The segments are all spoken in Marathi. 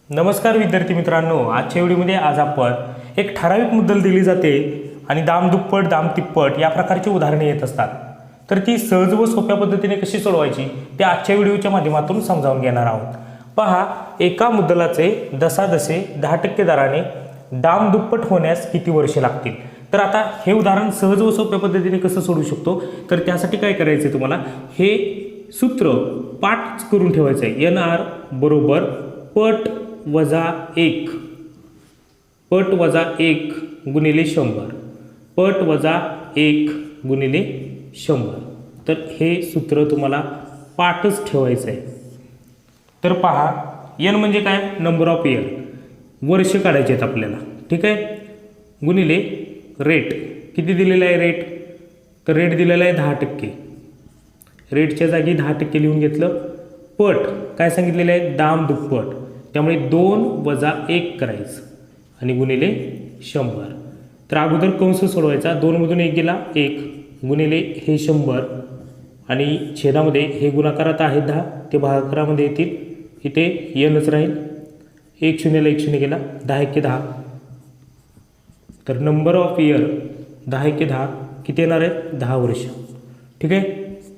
नमस्कार विद्यार्थी मित्रांनो, आजच्या व्हिडिओमध्ये आज आपण एक ठराविक मुद्दल दिली जाते आणि दाम दुप्पट दाम तिप्पट या प्रकारची उदाहरणे येत असतात. तर ती सहज व सोप्या पद्धतीने कशी सोडवायची ते आजच्या व्हिडिओच्या माध्यमातून समजावून घेणार आहोत. पहा, एका मुद्दलाचे दसादसे 10% दराने दाम दुप्पट होण्यास किती वर्षे लागतील. तर आता हे उदाहरण सहज व सोप्या पद्धतीने कसं सोडू शकतो, तर त्यासाठी काय करायचं आहे, तुम्हाला हे सूत्र पाठ करून ठेवायचं आहे. NR बरोबर पट वजा 1 पट वजा 1 गुणिले 100 पट वजा 1 गुणिले 100. तर हे सूत्र तुम्हाला पाठच ठेवायचं आहे. तर पहा, N म्हणजे काय, नंबर ऑफ इयर, वर्ष काढायचे आहेत आपल्याला, ठीक आहे, गुणिले रेट. किती दिलेला आहे रेट, तर रेट दिलेला आहे 10%. रेटच्या जागी 10% लिहून घेतलं. पट काय सांगितलेलं आहे, दाम दुप्पट, त्यामुळे 2 वजा 1 करायचं आणि गुणिले 100. तर अगोदर कंस सोडवायचा, 2 मधून 1 गेला 1 गुणिले हे 100 आणि छेदामध्ये हे गुणाकारात आहे 10, ते भागाकारामध्ये येतील, इथे Nच राहील. 1 शून्यला 1 शून्य गेला, 10 एके 10. तर नंबर ऑफ इयर 10 एके 10 किती येणार आहे, 10 वर्ष, ठीक आहे.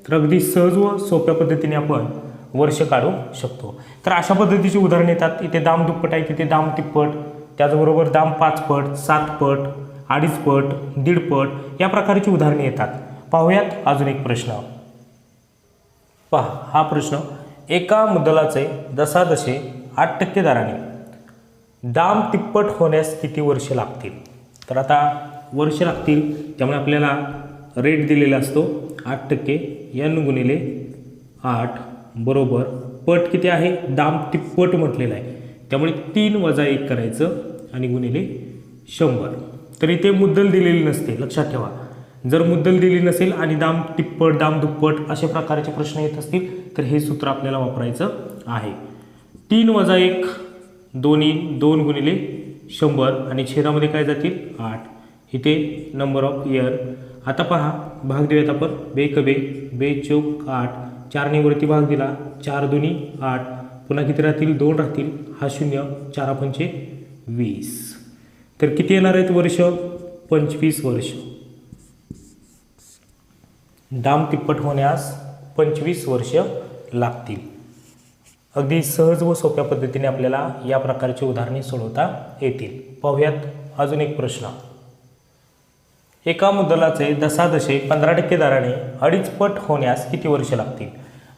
तर अगदी सहज व सोप्या पद्धतीने आपण वर्ष काढू शकतो. तर अशा पद्धतीची उदाहरणे येतात. इथे दाम दुप्पट आहे, तिथे दाम तिप्पट, त्याचबरोबर दाम 5 पट 7 पट 2.5 पट 1.5 पट या प्रकारची उदाहरणे येतात. पाहूयात अजून एक प्रश्न. पहा, हा प्रश्न, एका मुद्दलाचे दसादसे 8% दराने दाम तिप्पट होण्यास किती वर्ष लागतील. तर आता वर्ष लागतील, त्यामुळे आपल्याला रेट दिलेला असतो 8%, N गुणिले 8 बरोबर पट किती आहे, दाम तिप्पट म्हटलेला आहे, त्यामुळे 3 वजा 1 करायचं आणि गुणिले 100. तर इथे मुद्दल दिलेली नसते, लक्षात ठेवा. जर मुद्दल दिली नसेल आणि दाम तिप्पट दाम दुप्पट अशा प्रकारचे प्रश्न येत असतील तर हे सूत्र आपल्याला वापरायचं आहे. 3 वजा 1 दोन्ही 2 गुणिले 100 आणि छेदामध्ये काय जातील 8. इथे नंबर ऑफ इयर. आता पहा, भाग देऊयात आपण. बे कबे बे चौक 8, 4 ने वरती भाग दिला, 4 दुनी 8, पुन्हा किती राहतील, 2 राहतील, हा 0, 4 पंचे 20. तर किती येणार आहेत वर्ष, 25 वर्ष. दाम तिप्पट होण्यास 25 वर्ष लागतील. अगदी सहज व सोप्या पद्धतीने आपल्याला या प्रकारची उदाहरणे सोडवता येतील. पाहूयात अजून एक प्रश्न. एका मुद्दलाचे दसादसे 15% दराने 2.5 पट होण्यास किती वर्ष लागतील.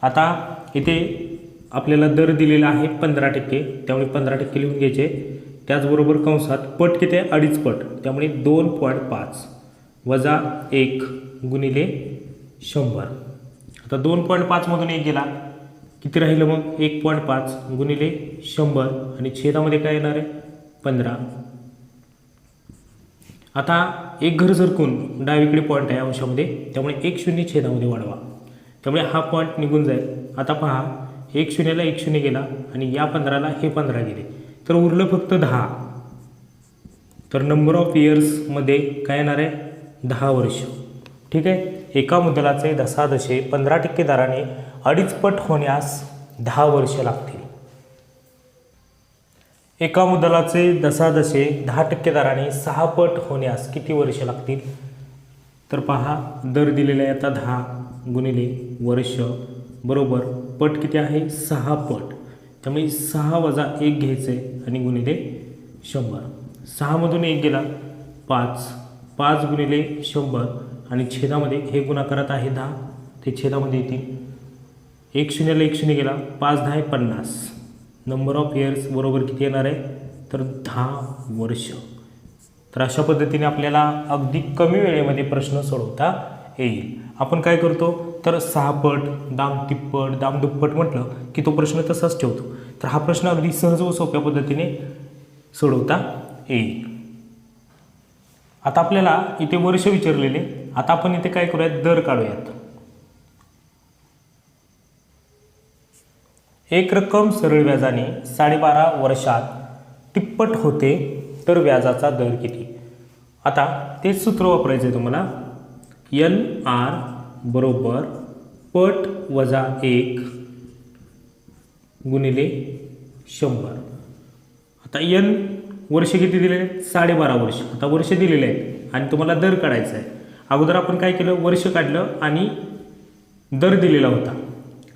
आता इथे आपल्याला दर दिलेला आहे 15%, त्यामुळे 15% लिहून घ्यायचे. त्याचबरोबर कंसात पट किती आहे, 2.5 पट, त्यामुळे 2.5 वजा 1 गुणिले 100. आता 2.5 मधून 1 गेला, किती राहिलं मग, 1.5 गुणिले 100 आणि छेदामध्ये काय येणार आहे 15. आता एक घर सरकून डावीकडे पॉईंट आहे अंशामध्ये, त्यामुळे 1 शून्य छेदामध्ये वाढवा, त्यामुळे हा पॉईंट निघून जाईल. आता पहा, 1 शून्यला 1 शून्य गेला आणि या 15ला हे 15 गेले, तर उरलं फक्त 10. तर नंबर ऑफ इयर्समध्ये काय येणार आहे, 10 वर्ष, ठीक आहे. एका मुद्दलाचे दसादसे 15% दराने 2.5 पट होण्यास 10 वर्ष लागतील. एका मुद्दलाचे दसादसे 10% दराने 6 पट होण्यास किती वर्ष लागतील. तर पहा, दर दिलेला आहे आता 10 गुणिले वर्ष बरोबर पट किती आहे, 6 पट, त्यामुळे 6 वजा 1 घ्यायचे आणि गुणिले 100. 6 मधून 1 गेला 5, 5 गुणिले 100 आणि छेदामध्ये हे गुणाकारात आहे 10, ते छेदामध्ये येतील. 1 शून्यला 1 शून्य गेला, 5 10 50. नंबर ऑफ इयर्स बरोबर किती येणार आहे, तर 10 वर्ष. तर अशा पद्धतीने आपल्याला अगदी कमी वेळेमध्ये प्रश्न सोडवता येईल. आपण काय करतो, तर 6 पट दाम तिप्पट दाम दुप्पट म्हटलं की तो प्रश्न तसाच ठेवतो. तर हा प्रश्न अगदी सहज व सोप्या पद्धतीने सोडवता येईल. आता आपल्याला इथे वर्ष विचारलेले, आता आपण इथे काय करूयात, दर काढूयात. एक रक्कम सरळ व्याजाने 12.5 वर्षात तिप्पट होते, तर व्याजाचा दर किती. आता तेच सूत्र वापरायचं आहे तुम्हाला. NR बरोबर पट वजा 1 गुणिले 100 आता n वर्ष किती दिलेले आहेत? 12.5 वर्ष. आता वर्ष दिलेले आहेत आणि तुम्हाला दर काढायचा आहे. अगोदर आपण काय केलं? वर्ष काढलं आणि दर दिलेला होता.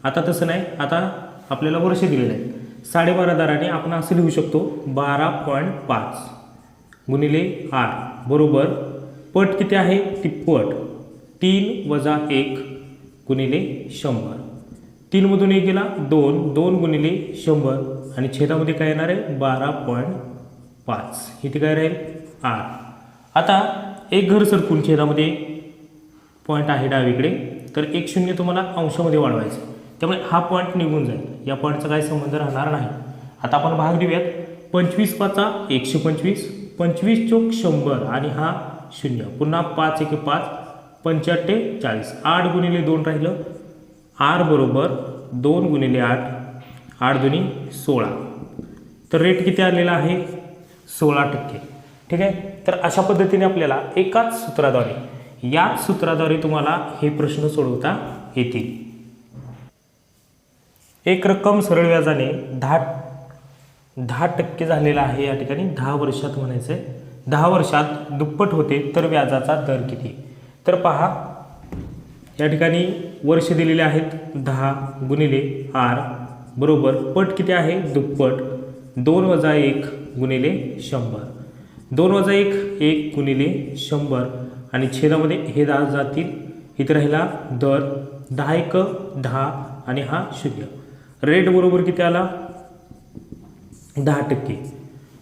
आता तसं नाही, आता आपल्याला वर्ष दिलेलं आहे. 12.5 दराने आपण असं लिहू शकतो 12.5 गुणिले r बरोबर पट किती आहे? तिप्पट 3 वजा 1 गुणिले 100. 3 मधून 1 गेला 2, 2 गुणिले 100 आणि छेदामध्ये काय येणार आहे? 12.5. इथे काय राहील? r. आता एक घर सरकून छेदामध्ये पॉईंट आहे डावीकडे, तर 1 0 तुम्हाला अंशामध्ये वाढवायचं, त्यामुळे हा पॉईंट निघून जाईल. या पॉईंटचा काही संबंध राहणार नाही. आता आपण भाग देऊयात. 25 5 125, 25 चोक 100 आणि हा 0, पुन्हा 5 1 5, 85 40. 8 गुणिले 2 राहिलं. r बरोबर 2 गुणिले 8, 8 दुनी 16. तर रेट किती आलेला आहे? 16%. ठीक आहे. तर अशा पद्धतीने आपल्याला एकाच सूत्राद्वारे, याच सूत्राद्वारे तुम्हाला हे प्रश्न सोडवता येतील. एक रक्कम सरळ व्याजाने 10% झालेला आहे. या ठिकाणी 10 वर्षात म्हणायचं आहे. 10 वर्षात दुप्पट होते तर व्याजाचा दर किती? तर पहा, या ठिकाणी वर्ष दिलेले आहेत 10 गुणिले r बरोबर पट किती आहे? दुप्पट 2 वजा 1 गुणिले 100. 2 वजा 1 1 गुणिले 100 आणि छेदामध्ये हे 10 जातील. इथे राहिला दर 10 1 10 आणि हा 0. रेट बरोबर किती आला? 10%.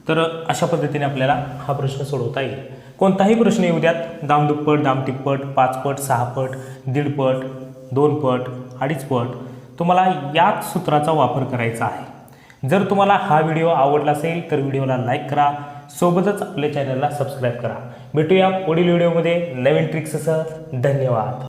तर अशा पद्धतीने आपल्याला हा प्रश्न सोडवता येईल. कोणताही प्रश्न येऊ द्यात, दाम दुप्पट, दाम तिप्पट, 5 पट, 6 पट, 1.5 पट, 2 पट, 2.5 पट, तुम्हाला याच सूत्राचा वापर करायचा आहे. जर तुम्हाला हा व्हिडिओ आवडला असेल तर व्हिडिओला लाईक करा, सोबतच आपल्या चॅनलला सबस्क्राईब करा. भेटूया पुढील व्हिडिओमध्ये नवीन ट्रिक्ससह. धन्यवाद.